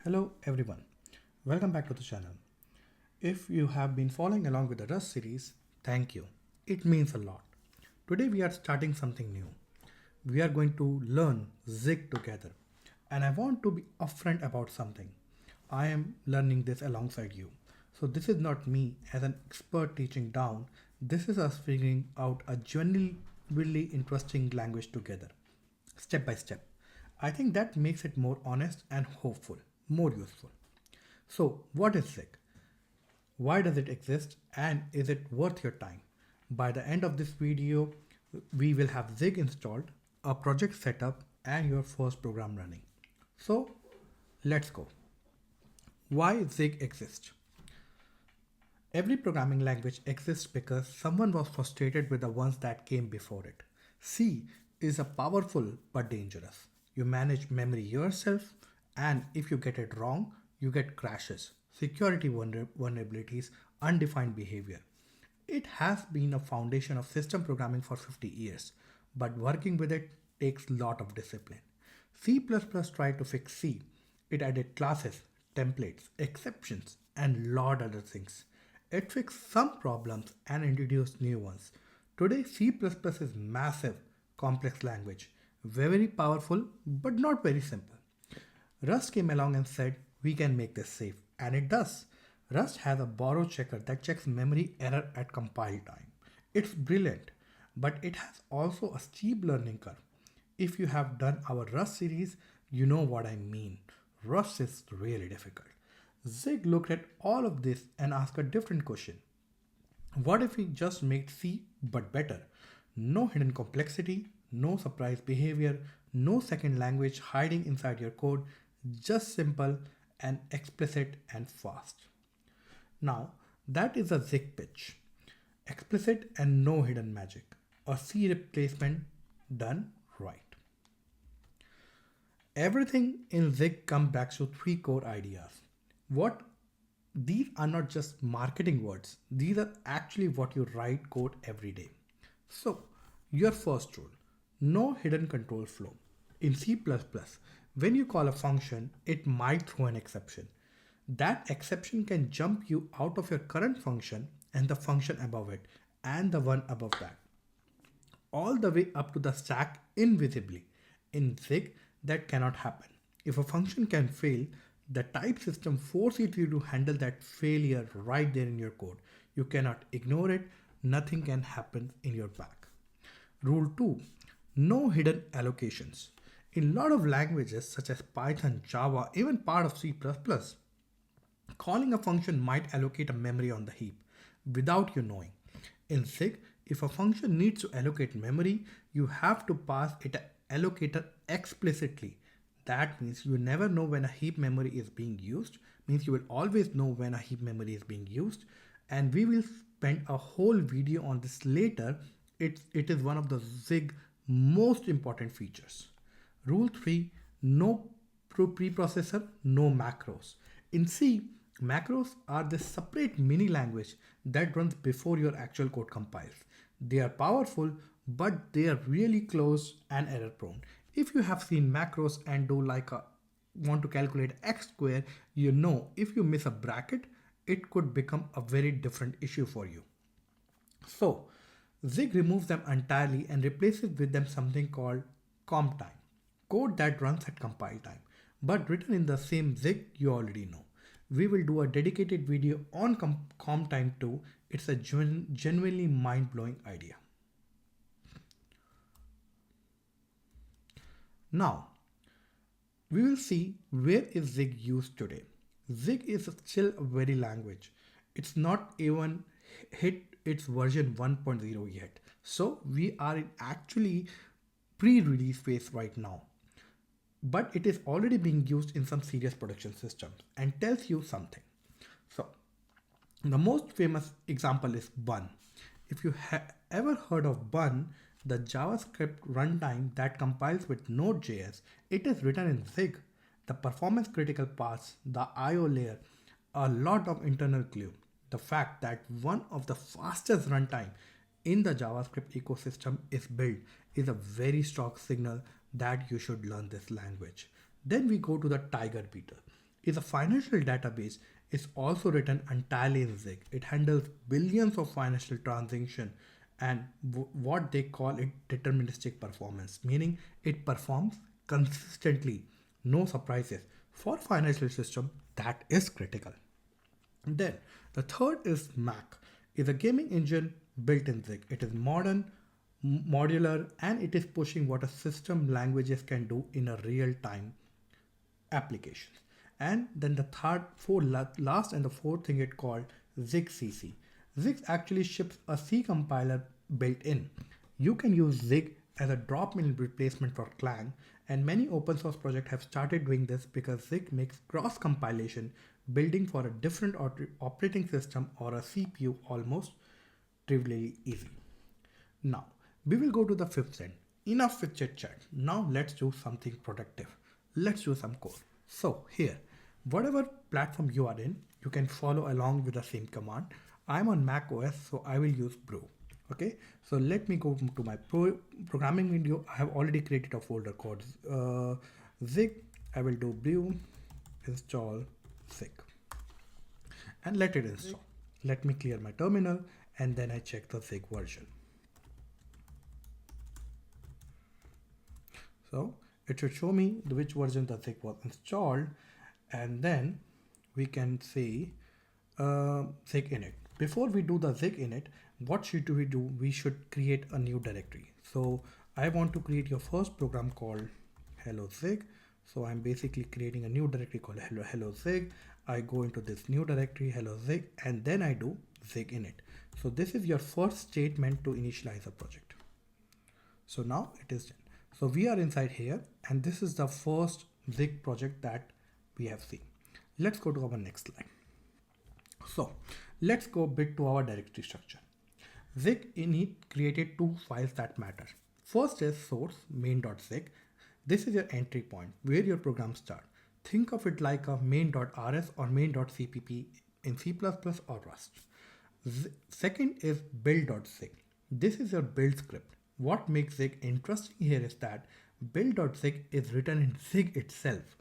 Hello everyone, welcome back to the channel. If you have been following along with the Rust series, thank you. It means a lot. Today we are starting something new. We are going to learn Zig together. And I want to be upfront about something. I am learning this alongside you. So this is not me as an expert teaching down. This is us figuring out a genuinely interesting language together, step by step. I think that makes it more honest and hopeful, more useful. So, what is Zig? Why does it exist? And is it worth your time? By the end of this video, we will have Zig installed, a project set up, and your first program running. So, let's go. Why Zig exists? Every programming language exists because someone was frustrated with the ones that came before it. C is a powerful but dangerous. You manage memory yourself, and if you get it wrong, you get crashes, security vulnerabilities, undefined behavior. It has been a foundation of system programming for 50 years, but working with it takes a lot of discipline. C++ tried to fix C. It added classes, templates, exceptions, and lot other things. It fixed some problems and introduced new ones. Today C++ is massive, complex language, very powerful but not very simple. Rust came along and said, we can make this safe, and it does. Rust has a borrow checker that checks memory error at compile time. It's brilliant, but it has also a steep learning curve. If you have done our Rust series, you know what I mean. Rust is really difficult. Zig looked at all of this and asked a different question. What if we just make C but better? No hidden complexity, no surprise behavior, no second language hiding inside your code, just simple and explicit and fast. Now, that is a Zig pitch. Explicit and no hidden magic. A C replacement done right. Everything in Zig comes back to three core ideas. What these are not just marketing words, these are actually what you write code every day. So, your first rule, no hidden control flow. In C++, when you call a function, it might throw an exception. That exception can jump you out of your current function and the function above it and the one above that, all the way up to the stack invisibly. In Zig, that cannot happen. If a function can fail, the type system forces you to handle that failure right there in your code. You cannot ignore it, nothing can happen in your back. Rule 2, no hidden allocations. In a lot of languages such as Python, Java, even part of C++, calling a function might allocate a memory on the heap without you knowing. In Zig, if a function needs to allocate memory, you have to pass it an allocator explicitly. That means you never know when a heap memory is being used, means you will always know when a heap memory is being used, and we will spend a whole video on this later. It is one of the Zig most important features. Rule 3, no preprocessor, no macros. In C, macros are this separate mini language that runs before your actual code compiles. They are powerful, but they are really close and error prone. If you have seen macros and do like a want to calculate x square, you know if you miss a bracket, it could become a very different issue for you. So Zig removes them entirely and replaces with them something called comp time, code that runs at compile time, but written in the same Zig you already know. We will do a dedicated video on comp time too. It's a genuinely mind-blowing idea. Now, we will see where is Zig used today. Zig is still a very language. It's not even hit its version 1.0 yet. So we are in actually pre-release phase right now. But it is already being used in some serious production systems and tells you something. So the most famous example is Bun. If you have ever heard of Bun, the JavaScript runtime that compiles with Node.js, it is written in Zig. The performance critical parts, the IO layer, a lot of internal clue. The fact that one of the fastest runtime in the JavaScript ecosystem is built is a very strong signal that you should learn this language. Then we go to the TigerBeetle. is a financial database is also written entirely in Zig. It handles billions of financial transactions and what they call it deterministic performance, meaning it performs consistently, no surprises. For financial system, that is critical. Then the third is Mac, is a gaming engine built in Zig. It is modern, modular, and it is pushing what a system languages can do in a real time applications. And then the last and the fourth thing it called Zig CC. Zig actually ships a C compiler built in. You can use Zig as a drop-in replacement for Clang, and many open source projects have started doing this because Zig makes cross compilation building for a different operating system or a CPU almost trivially easy. Now, we will go to the fifth end. Enough with chit chat. Now let's do something productive. Let's do some code. So here, whatever platform you are in, you can follow along with the same command. I'm on macOS, so I will use brew. Okay, so let me go to my programming window. I have already created a folder called Zig. I will do brew install Zig and let it install. Let me clear my terminal and then I check the Zig version. So it should show me which version the Zig was installed, and then we can see Zig init. Before we do the Zig init, what should we do? We should create a new directory. So I want to create your first program called hello Zig. So I'm basically creating a new directory called hello Zig. I go into this new directory hello Zig, and then I do Zig init. So this is your first statement to initialize a project. So now it is done. So we are inside here, and this is the first Zig project that we have seen. Let's go to our next slide. So let's go bit to our directory structure. Zig init created two files that matter. First is source main.zig. This is your entry point where your program starts. Think of it like a main.rs or main.cpp in C++ or Rust. Second is build.zig. This is your build script. What makes Zig interesting here is that build.zig is written in Zig itself.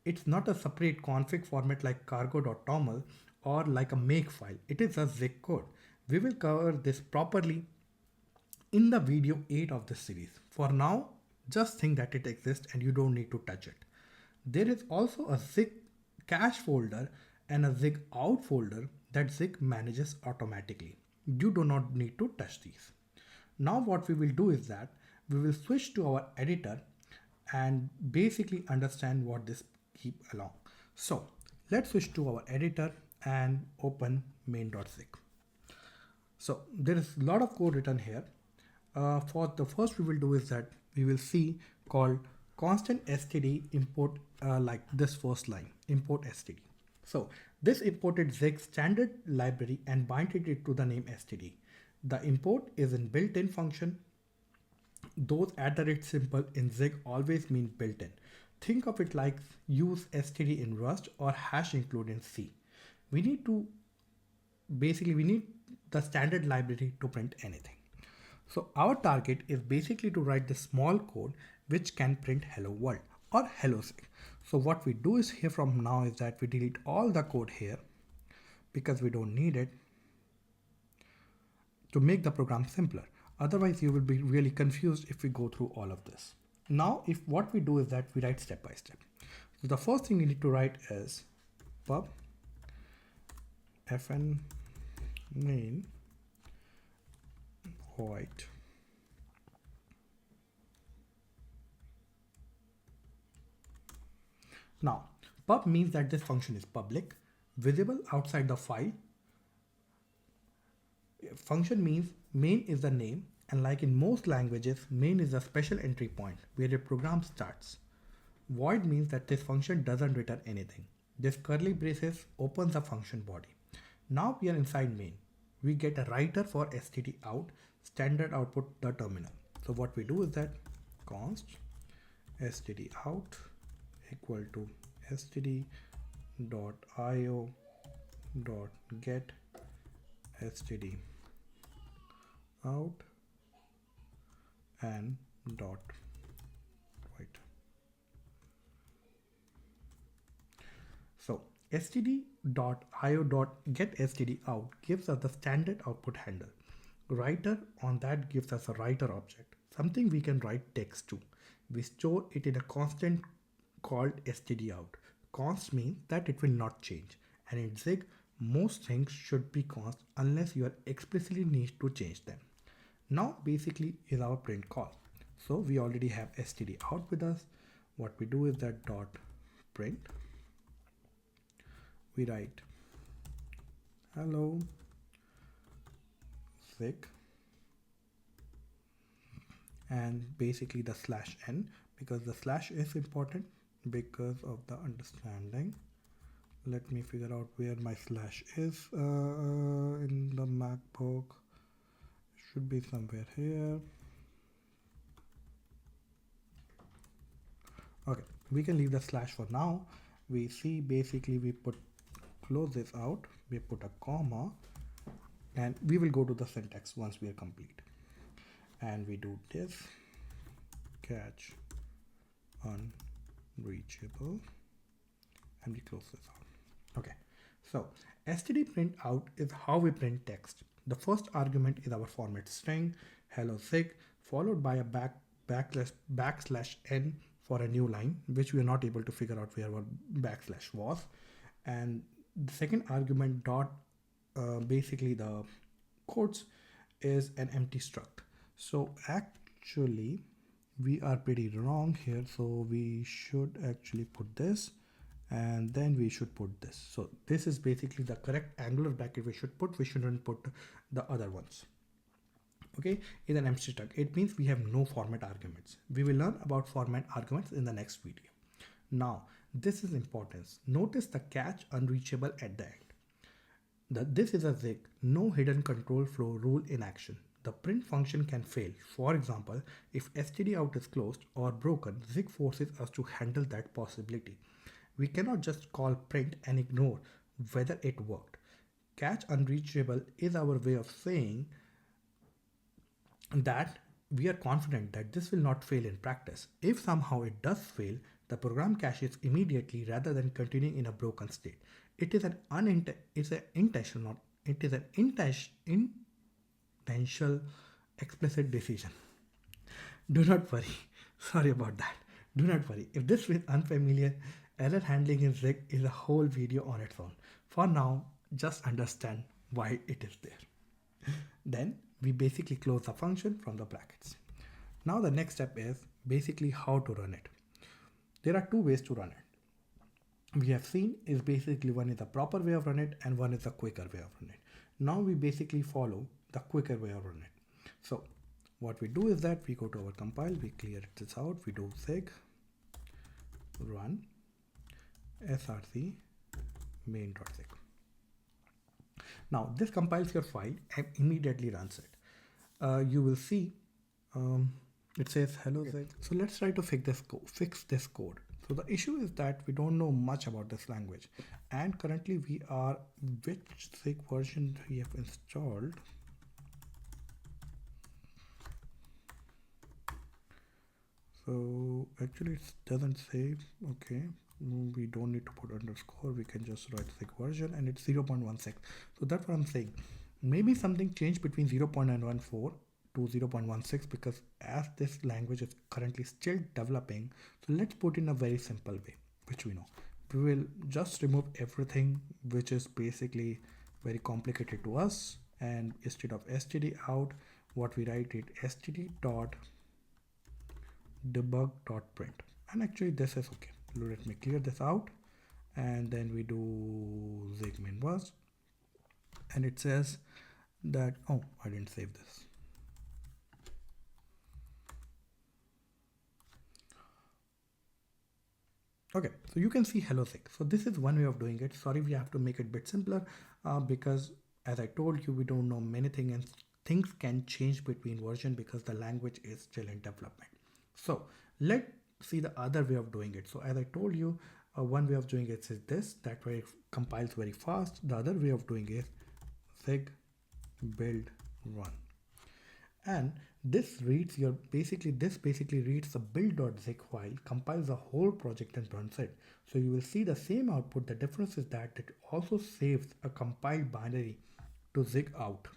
It's not a separate config format like cargo.toml or like a make file. It is a Zig code. We will cover this properly in the video 8 of this series. For now, just think that it exists and you don't need to touch it. There is also a Zig cache folder and a Zig out folder that Zig manages automatically. You do not need to touch these. Now what we will do is that we will switch to our editor and basically understand what this keep along. So let's switch to our editor and open main.zig. So there is a lot of code written here. For the first we will do is that we will see called constant std import like this first line import std. So this imported Zig standard library and binded it to the name std. The import is in built-in function. Those @ symbol in Zig always mean built-in. Think of it like use std in Rust or hash include in C. We need the standard library to print anything. So our target is basically to write the small code which can print hello world or hello Zig. So what we do is here from now is that we delete all the code here because we don't need it to make the program simpler. Otherwise you will be really confused if we go through all of this. Now if what we do is that we write step by step. So the first thing we need to write is pub fn main void now pub means that this function is public, visible outside the file. Function means main is the name, and like in most languages, main is a special entry point where your program starts. Void means that this function doesn't return anything. This curly braces opens the function body. Now we are inside main. We get a writer for std out, standard output the terminal. So what we do is that const std out equal to std.io.get std out and dot void. So std.io.getStdout gives us the standard output handle. Writer on that gives us a writer object, something we can write text to. We store it in a constant called stdout. Const means that it will not change, and in Zig, most things should be const unless you are explicitly need to change them. Now basically is our print call. So we already have std out with us. What we do is that dot print, we write hello Zig, and basically the slash n, because the slash is important because of the understanding. Let me figure out where my slash is in the MacBook. Should be somewhere here. Okay, we can leave the slash for now. We see basically we put close this out, we put a comma, and we will go to the syntax once we are complete. And we do this catch unreachable, and we close this out. Okay, so std print out is how we print text. The first argument is our format string hello Zig, followed by a backslash n for a new line, which we are not able to figure out where our backslash was. And the second argument dot basically the quotes is an empty struct. So actually we are pretty wrong here, so we should actually put this and then we should put this. So this is basically the correct angular bracket we should put. We shouldn't put the other ones. Okay, is an empty struct. It means we have no format arguments. We will learn about format arguments in the next video. Now this is important. Notice the catch unreachable at the end. This is a Zig, no hidden control flow rule in action. The print function can fail. For example, if stdout is closed or broken, Zig forces us to handle that possibility. We cannot just call print and ignore whether it worked. Catch unreachable is our way of saying that we are confident that this will not fail in practice. If somehow it does fail, the program caches immediately rather than continuing in a broken state. It is an intentional explicit decision. Do not worry. Sorry about that. Do not worry. If this is unfamiliar, error handling in Zig is a whole video on its own. For now, just understand why it is there. Then we basically close the function from the brackets. Now the next step is basically how to run it. There are two ways to run it. We have seen is basically one is the proper way of run it and one is the quicker way of run it. Now we basically follow the quicker way of run it. So what we do is that we go to our compile, we clear this out, we do Zig run src main.zig. Now this compiles your file and immediately runs it. You will see it says hello Zig. So let's try to fix this code. So the issue is that we don't know much about this language, and currently we are which Zig version we have installed. So actually it doesn't say. Okay, we don't need to put underscore, we can just write Zig version, and it's 0.16. So that's what I'm saying. Maybe something changed between 0.914 to 0.16 because as this language is currently still developing. So let's put in a very simple way, which we know. We will just remove everything which is basically very complicated to us, and instead of std out, what we write it std.debug.print, and actually this is okay. Let me clear this out, and then we do Zig main was, and it says that, oh, I didn't save this. Okay, so you can see hello Zig. So this is one way of doing it. Sorry, we have to make it a bit simpler because as I told you, we don't know many things and things can change between version because the language is still in development. So let's see the other way of doing it. So as I told you, one way of doing it is this, that way it compiles very fast. The other way of doing it is Zig build run. And This basically reads the build.zig file, compiles the whole project and runs it. So you will see the same output. The difference is that it also saves a compiled binary to zig out,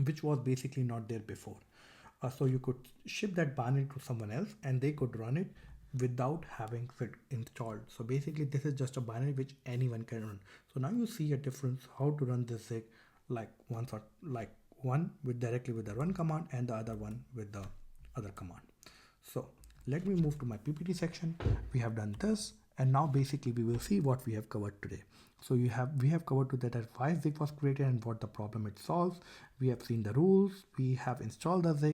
which was basically not there before. So you could ship that binary to someone else and they could run it without having it installed. So basically this is just a binary which anyone can run. So now you see a difference how to run this zig, like one with directly with the run command and the other one with the other command. So let me move to my PPT section. We have done this, and now basically we will see what we have covered today. So we have covered today that why zig was created and what the problem it solves. We have seen the rules. We have installed the zig.